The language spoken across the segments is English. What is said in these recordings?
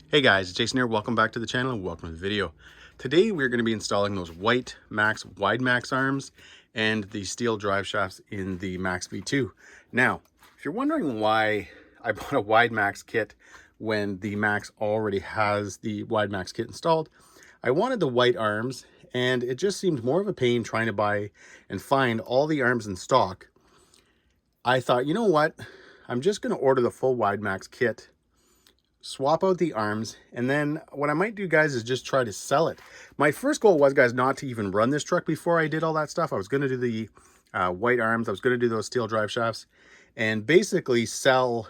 Hey guys, it's Jason here. Welcome back to the channel and welcome to the video. Today we're going to be installing those white Maxx wide Maxx arms and the steel drive shafts in the Maxx V2. Now, if you're wondering why I bought a wide Maxx kit when the Maxx already has the wide Maxx kit installed, I wanted the white arms and it just seemed more of a pain trying to buy and find all the arms in stock. I thought, you know what? I'm just going to order the full wide Maxx kit, swap out the arms, and then what I might do, guys, is just try to sell it. My first goal was, guys, not to even run this truck before I did all that stuff. I was going to do the white arms. I was going to do those steel drive shafts and basically sell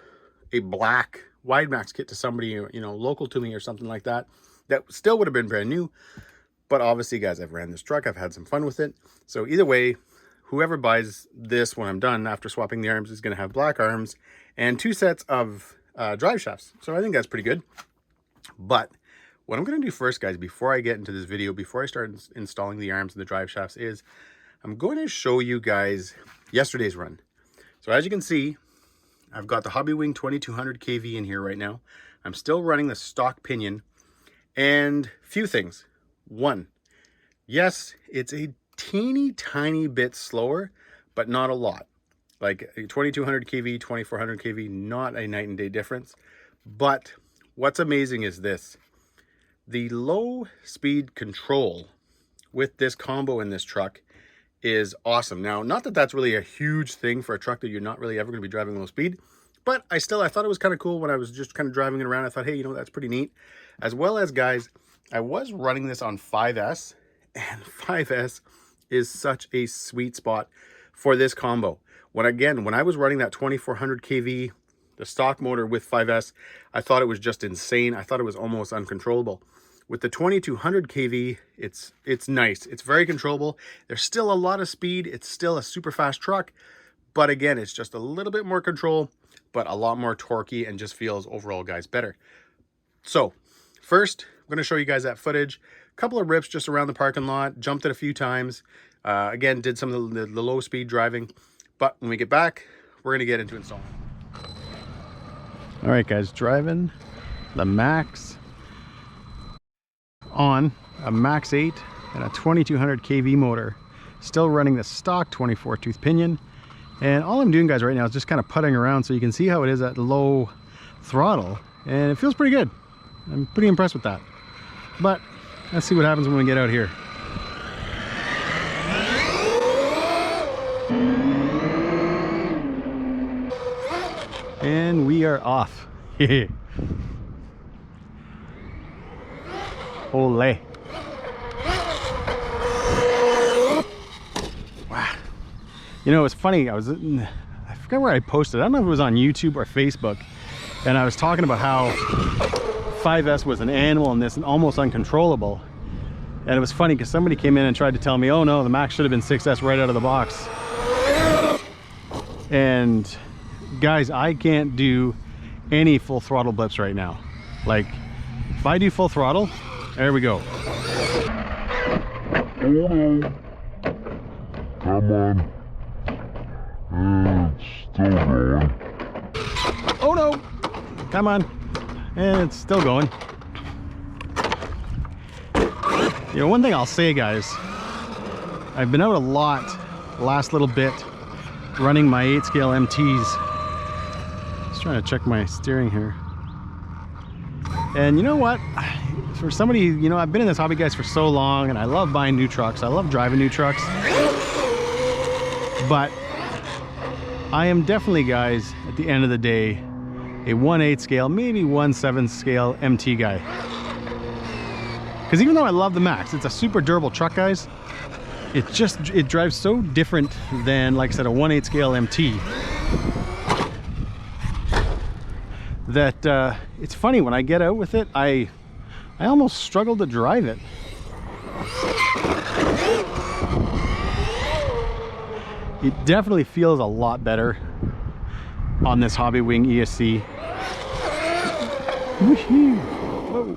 a black wide Maxx kit to somebody, you know, local to me or something like that. That still would have been brand new. But obviously, guys, I've ran this truck. I've had some fun with it. So either way, whoever buys this when I'm done after swapping the arms is going to have black arms and 2 sets of drive shafts. So I think that's pretty good. But what I'm going to do first, guys, before I get into this video, before I start installing the arms and the drive shafts, is I'm going to show you guys yesterday's run. So as you can see, I've got the Hobbywing 2200 kV in here right now. I'm still running the stock pinion, and few things. One, yes, it's a teeny tiny bit slower, but not a lot. Like 2200 kV, 2400 kV, not a night and day difference. But what's amazing is this. The low speed control with this combo in this truck is awesome. Now, not that that's really a huge thing for a truck that you're not really ever going to be driving low speed, but I thought it was kind of cool when I was just kind of driving it around. I thought, hey, you know, that's pretty neat. As well as, guys, I was running this on 5S, and 5S is such a sweet spot for this combo. When I was running that 2400 kV, the stock motor with 5S, I thought it was just insane. I thought it was almost uncontrollable. With the 2200 kV, it's nice. It's very controllable. There's still a lot of speed. It's still a super fast truck. But again, it's just a little bit more control, but a lot more torquey and just feels overall, guys, better. So first, I'm going to show you guys that footage. A couple of rips just around the parking lot. Jumped it a few times. Again, did some of the low speed driving. But when we get back, we're going to get into installing. All right, guys, driving the Maxx on a Maxx 8 and a 2200 kV motor. Still running the stock 24 tooth pinion. And all I'm doing, guys, right now is just kind of putting around so you can see how it is at low throttle. And it feels pretty good. I'm pretty impressed with that. But let's see what happens when we get out here. And we are off. Ole. Wow. You know, it's funny. I forgot where I posted. I don't know if it was on YouTube or Facebook. And I was talking about how 5S was an animal in this and almost uncontrollable. And it was funny because somebody came in and tried to tell me, oh no, the Maxx should have been 6S right out of the box. And guys, I can't do any full throttle blips right now. Like, if I do full throttle, there we go. Come on. It's still going. Oh no! Come on. And it's still going. You know, one thing I'll say, guys, I've been out a lot the last little bit running my 8 scale MTs. Just trying to check my steering here. And you know what? For somebody, you know, I've been in this hobby, guys, for so long, and I love buying new trucks. I love driving new trucks. But I am definitely, guys, at the end of the day, a 1/8 scale, maybe 1/7 scale MT guy. Because even though I love the Maxx, it's a super durable truck, guys. It drives so different than, like I said, a 1/8 scale MT. That it's funny, when I get out with it, I almost struggle to drive it. It definitely feels a lot better on this Hobbywing ESC. Whoa.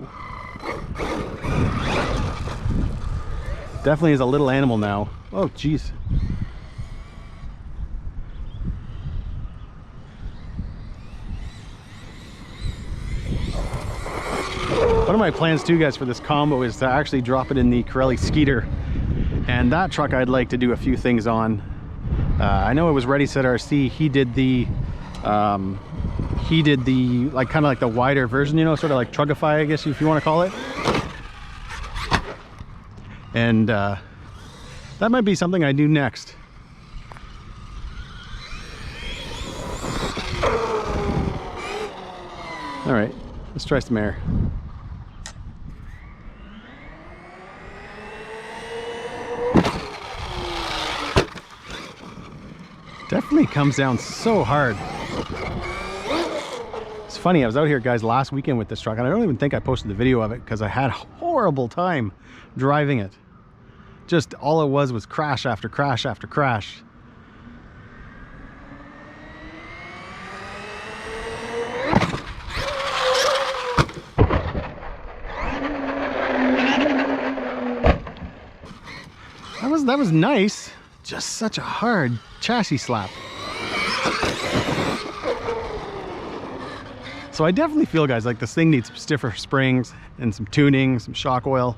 Definitely is a little animal now. Oh, geez. One of my plans too, guys, for this combo is to actually drop it in the Corelli Skeeter, and that truck I'd like to do a few things on. I know it was Ready Set RC. He did the like kind of like the wider version, you know, sort of like Trugify, I guess, if you want to call it. And that might be something I do next. All right, let's try some air. Definitely comes down so hard. It's funny, I was out here, guys, last weekend with this truck, and I don't even think I posted the video of it because I had a horrible time driving it. Just all it was crash after crash after crash. That was nice. Just such a hard chassis slap. So I definitely feel, guys, like this thing needs some stiffer springs and some tuning, some shock oil,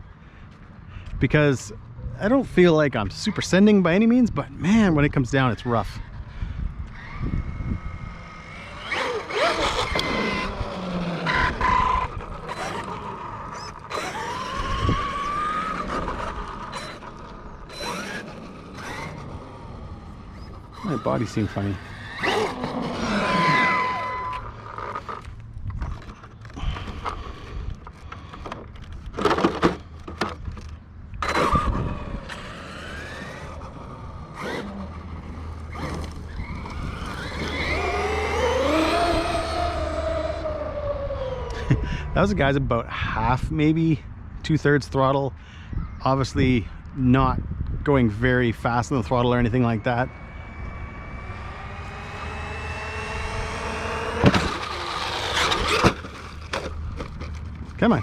because I don't feel like I'm super sending by any means, but man, when it comes down, it's rough. My body seemed funny. That was, guys, about half, maybe 2/3 throttle. Obviously not going very fast on the throttle or anything like that. Come on.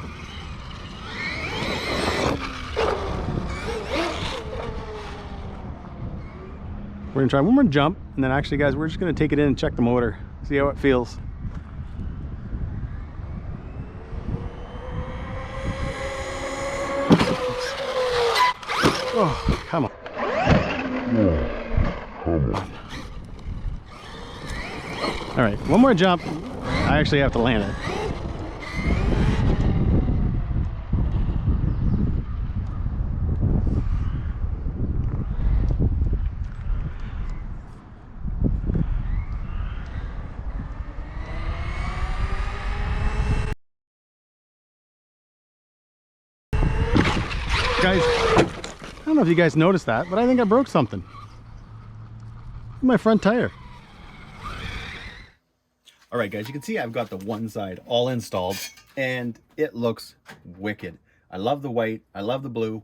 We're gonna try one more jump, and then actually, guys, we're just gonna take it in and check the motor, see how it feels. Oh, come on. All right, one more jump. I actually have to land it. Guys, I don't know if you guys noticed that, but I think I broke something. My front tire. All right, guys, you can see I've got the one side all installed, and it looks wicked. I love the white, I love the blue,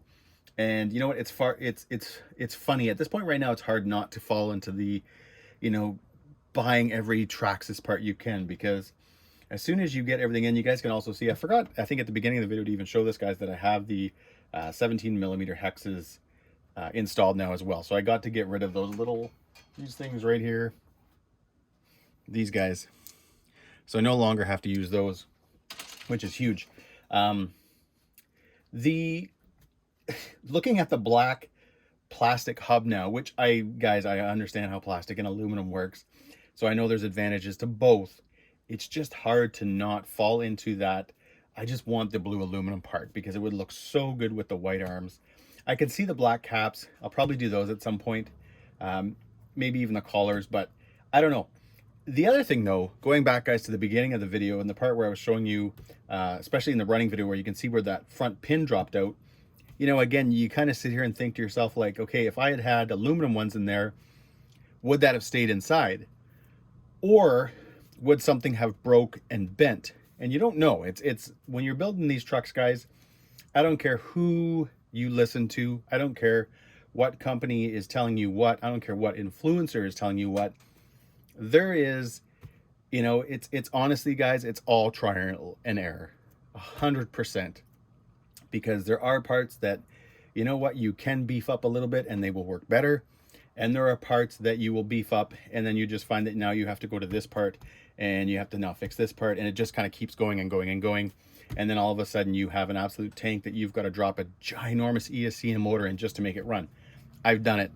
and you know what? It's funny at this point right now. It's hard not to fall into the, you know, buying every Traxxas part you can, because as soon as you get everything in, you guys can also see. I forgot, I think at the beginning of the video, to even show this, guys, that I have the 17mm hexes installed now as well. So I got to get rid of these things right here, these guys. So I no longer have to use those, which is huge. Looking at the black plastic hub now, which I understand how plastic and aluminum works, so I know there's advantages to both. It's just hard to not fall into that. I just want the blue aluminum part because it would look so good with the white arms. I can see the black caps. I'll probably do those at some point. Maybe even the collars, but I don't know. The other thing though, going back, guys, to the beginning of the video and the part where I was showing you, especially in the running video, where you can see where that front pin dropped out, you know, again, you kind of sit here and think to yourself, like, okay, if I had had aluminum ones in there, would that have stayed inside? Or would something have broke and bent? And you don't know. It's when you're building these trucks, guys, I don't care who you listen to. I don't care what company is telling you what. I don't care what influencer is telling you what. There is, you know, it's honestly, guys, it's all trial and error, 100%. Because there are parts that, you know what, you can beef up a little bit and they will work better. And there are parts that you will beef up and then you just find that now you have to go to this part and you have to now fix this part, and it just kind of keeps going and going and going. And then all of a sudden you have an absolute tank that you've got to drop a ginormous ESC and motor in just to make it run. I've done it.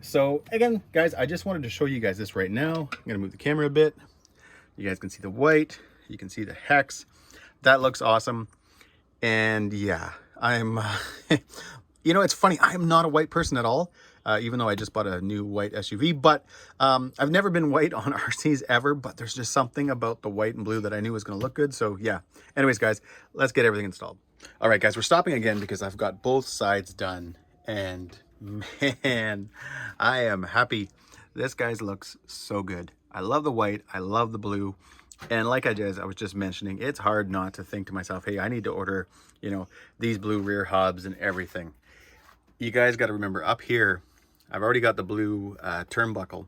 So again, guys, I just wanted to show you guys this right now. I'm gonna move the camera a bit. You guys can see the white, you can see the hex. That looks awesome. And yeah, I'm, you know, it's funny, I'm not a white person at all, even though I just bought a new white SUV, but I've never been white on RCs ever, but there's just something about the white and blue that I knew was gonna look good. So yeah, anyways, guys, let's get everything installed. All right, guys, we're stopping again because I've got both sides done, and man, I am happy. This, guys, looks so good. I love the white, I love the blue. And like I was just mentioning, it's hard not to think to myself, hey, I need to order, you know, these blue rear hubs and everything. You guys got to remember, up here, I've already got the blue turnbuckle.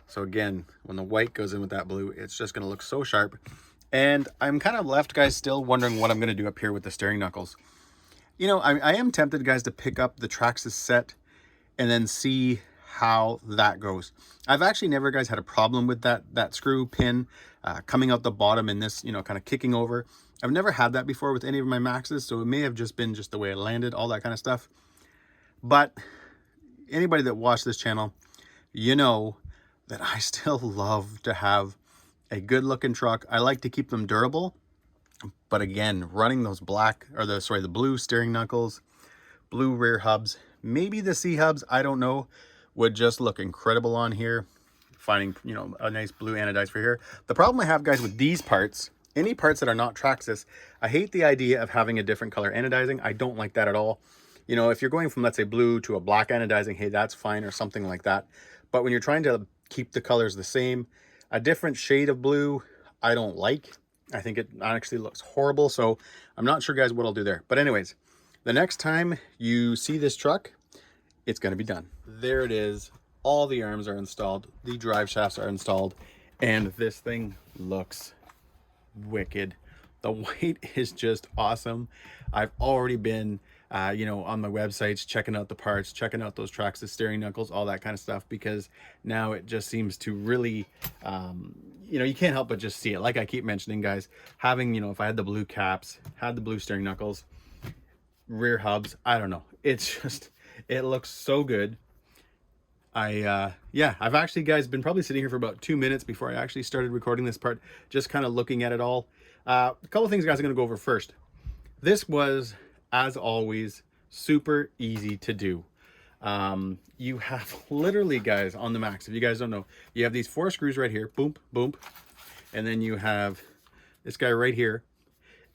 So again, when the white goes in with that blue, it's just going to look so sharp. And I'm kind of left, guys, still wondering what I'm going to do up here with the steering knuckles. You know, I am tempted, guys, to pick up the Traxxas set and then see how that goes. I've actually never, guys, had a problem with that screw pin coming out the bottom and this, you know, kind of kicking over. I've never had that before with any of my Maxes, so it may have just been just the way it landed, all that kind of stuff. But anybody that watched this channel, you know that I still love to have a good looking truck. I like to keep them durable, but again, running those the blue steering knuckles, blue rear hubs, maybe the C hubs, I don't know, would just look incredible on here. Finding, you know, a nice blue anodized for here. The problem I have, guys, with these parts, any parts that are not Traxxas, I hate the idea of having a different color anodizing. I don't like that at all. You know, if you're going from, let's say, blue to a black anodizing, hey, that's fine, or something like that. But when you're trying to keep the colors the same, a different shade of blue, I don't like. I think it actually looks horrible. So I'm not sure, guys, what I'll do there. But anyways, the next time you see this truck, it's going to be done. There it is. All the arms are installed, the drive shafts are installed, and this thing looks wicked. The white is just awesome. I've already been, you know, on my websites, checking out the parts, checking out those Traxxas steering knuckles, all that kind of stuff, because now it just seems to really, you know, you can't help but just see it. Like I keep mentioning, guys, having, you know, if I had the blue caps, had the blue steering knuckles, rear hubs, I don't know. It's just, it looks so good. Yeah, I've actually, guys, been probably sitting here for about 2 minutes before I actually started recording this part, just kind of looking at it all. A couple of things, guys, I'm going to go over first. This was, as always, super easy to do. You have literally, guys, on the Max, if you guys don't know, you have these 4 screws right here, boom, boom, and then you have this guy right here,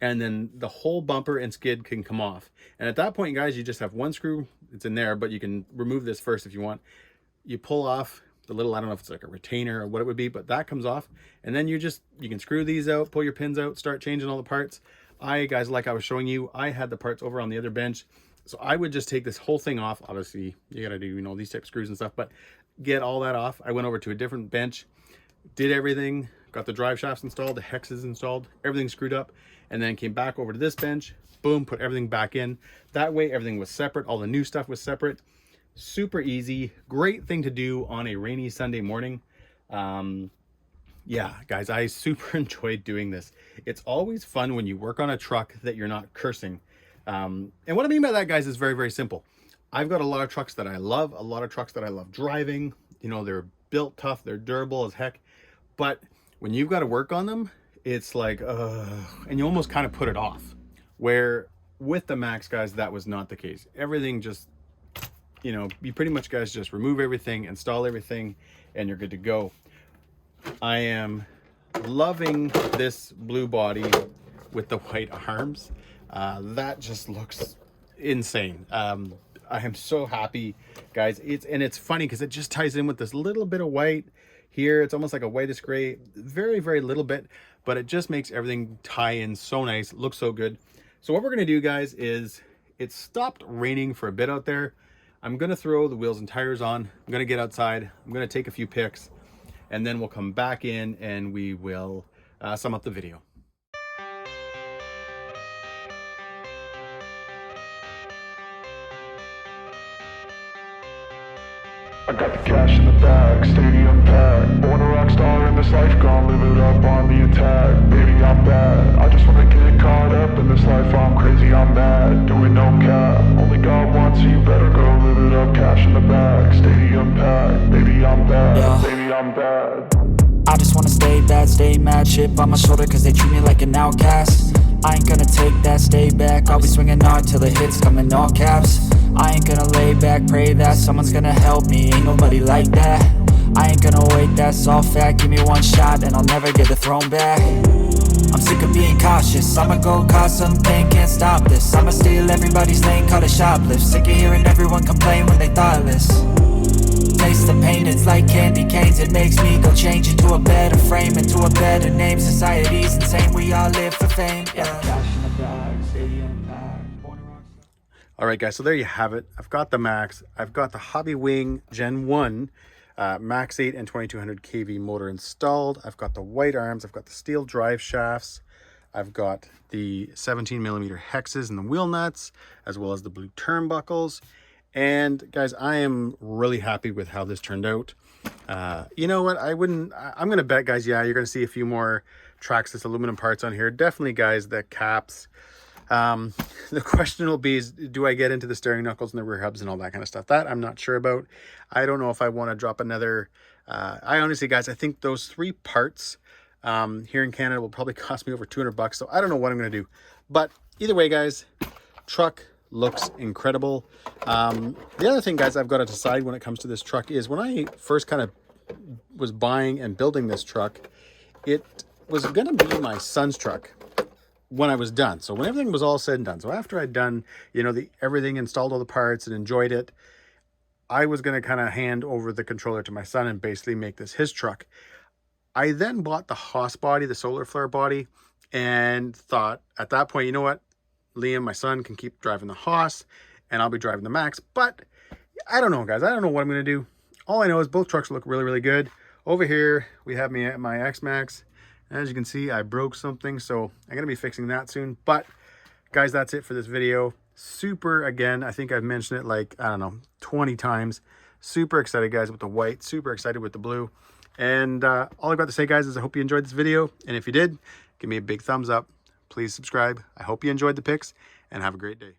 and then the whole bumper and skid can come off. And at that point, guys, you just have 1 screw, it's in there, but you can remove this first if you want. You pull off the little, I don't know if it's like a retainer or what it would be, but that comes off. And then you can screw these out, pull your pins out, start changing all the parts. Guys, like I was showing you, I had the parts over on the other bench. So I would just take this whole thing off. Obviously, you got to do, you know, these type of screws and stuff, but get all that off. I went over to a different bench, did everything, got the drive shafts installed, the hexes installed, everything screwed up, and then came back over to this bench, boom, put everything back in. That way, everything was separate. All the new stuff was separate. Super easy, great thing to do on a rainy Sunday morning. Yeah, guys, I super enjoyed doing this. It's always fun when you work on a truck that you're not cursing. And what I mean by that, guys, is very, very simple. I've got a lot of trucks that I love, a lot of trucks that I love driving. You know, they're built tough, they're durable as heck. But when you've got to work on them, it's like, and you almost kind of put it off. Where with the Max, guys, that was not the case. Everything just, you know, you pretty much, guys, just remove everything, install everything, and you're good to go. I am loving this blue body with the white arms. That just looks insane. I am so happy, guys. It's funny because it just ties in with this little bit of white here. It's almost like a whitish gray, very, very little bit, but it just makes everything tie in so nice, looks so good. So what we're going to do, guys, is it stopped raining for a bit out there. I'm going to throw the wheels and tires on. I'm going to get outside. I'm going to take a few pics, and then we'll come back in and we will sum up the video. I got the cash in the bag, stadium packed. Born a rock star in this life, gonna live it up on the attack. Baby, I'm bad, I just wanna get caught up in this life. I'm crazy, I'm mad, doing no cap. Only God wants, so you better go live it up. Cash in the bag, stadium packed. Baby, I'm bad, Yeah. baby, I'm bad. I just wanna stay bad, stay mad. Chip on my shoulder cause they treat me like an outcast. I ain't gonna take that, stay back. I'll be swinging hard till the hits come in all caps. I ain't gonna lay back, pray that someone's gonna help me. Ain't nobody like that. I ain't gonna wait, that's all fact. Give me one shot and I'll never get the throne back. I'm sick of being cautious, I'ma go cause some pain, can't stop this. I'ma steal everybody's lane, call it shoplift. Sick of hearing everyone complain when they thoughtless. Taste the pain, it's like candy canes. It makes me go change into a better frame, into a better name. Society's insane, we all live for fame, yeah. Cash in the bag, stadium packed. All right, guys, so there you have it. I've got the Max. I've got the Hobbywing Gen 1 Max 8 and 2200 kV motor installed. I've got the white arms. I've got the steel drive shafts. I've got the 17 millimeter hexes and the wheel nuts, as well as the blue turnbuckles. And guys, I am really happy with how this turned out. You know what? I'm going to bet, guys, yeah, you're going to see a few more Traxxas aluminum parts on here. Definitely, guys, the caps. The question will be, is, do I get into the steering knuckles and the rear hubs and all that kind of stuff? That I'm not sure about. I don't know if I want to drop another. I honestly, guys, I think those 3 parts here in Canada will probably cost me over $200. So I don't know what I'm going to do. But either way, guys, truck looks incredible. The other thing, guys, I've got to decide when it comes to this truck is when I first kind of was buying and building this truck, it was going to be my son's truck when I was done. So when everything was all said and done, so after I'd done, you know, everything, installed all the parts and enjoyed it, I was going to kind of hand over the controller to my son and basically make this his truck. I then bought the Haas body, the solar flare body, and thought at that point, you know what, Liam, my son, can keep driving the Haas and I'll be driving the Max. But I don't know, guys. I don't know what I'm going to do. All I know is both trucks look really, really good. Over here, we have my X-Max. As you can see, I broke something, so I'm going to be fixing that soon. But, guys, that's it for this video. Super, again, I think I've mentioned it like, I don't know, 20 times. Super excited, guys, with the white. Super excited with the blue. And all I've got to say, guys, is I hope you enjoyed this video. And if you did, give me a big thumbs up. Please subscribe. I hope you enjoyed the pics, and have a great day.